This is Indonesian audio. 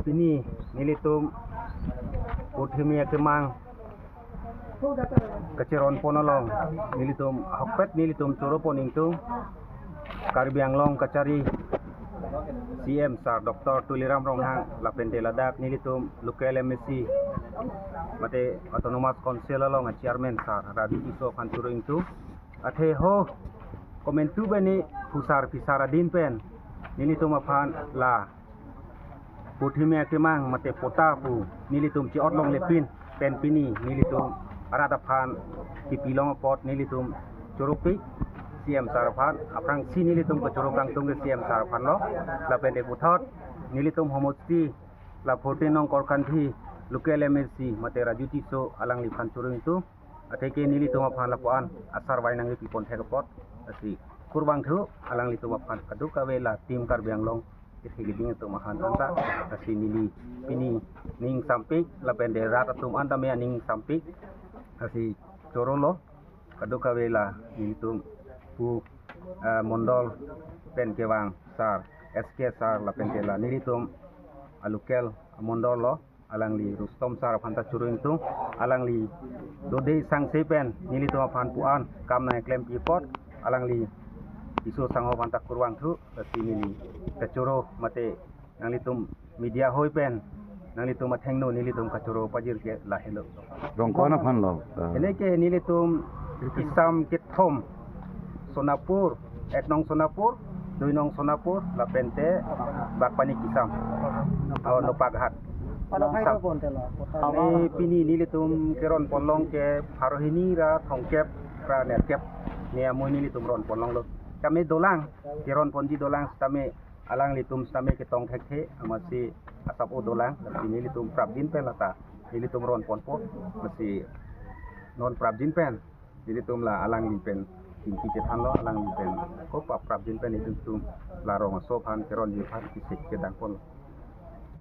Pini nilitum Puthimia Kemang Keceron Ponolong nilitum Hokpet nilitum Curopon Ingtung Karbiang Long Kacari CM Sar Dr. Tuliram Ronghang Lapente Ladak nilitum Lukele Messi Mate Autonomous Council Long Chairman Sar Radi Iso Kanturo Ingtu Athe ho komentu bani pusar pisara din pen nilitum aphan la Puthimia Kemang mate potapu nilitum ci otlong lepin pen pini nilitum arataphan kipilong pot nilitum curupi CM Saraphan aprang si nilitum kecurukang tunggu CM Saraphan lo la pende puthot nilitum homosti la photinong korkanthi lukele mersi mate rajuti so alang liphan curung itu ateke nilitum aphan lapuan asar wainang lipi pon thekapot asi kurbang thu alang litum aphan kaduka wela tim Karbiang Long Giding itu mahan anta kasi nili pini ning sampik la pende ratatum anta mea ning sampik kasi corolo kaduka wela nilitum pu mondol pen kewang sar SK sar la pentela nilitum alukel mondol lo alang li Rustom sar phanta curuing tu alang li dode sang sepen nilitum aphan puan kamna klem pipot alang li isu sango pantak kurwang thu sini ni kacuro mate nang litum media hoi pen nang litum mathengno nilitum kacuro pajir ke lahelo rongkona phan lo ene ke nilitum kisam kithom Sonapur eknong Sonapur duinong Sonapur lapente bakpani kisam awan no paghat ni pini nilitum keron polong ke harohini ra thongkep ra netkep ni amoy nilitum ron polong lo kami dolang kiron ponji dolang stame alang litum stame ketong thekhe amasi asapo dolang ini litum prabdin pen lata litum ron ponpo masi non prabdin pen litum la alang lipen tingki cetan lo alang lipen ko prabdin pen litum larong so phan kiron yuphan kisik kedang pon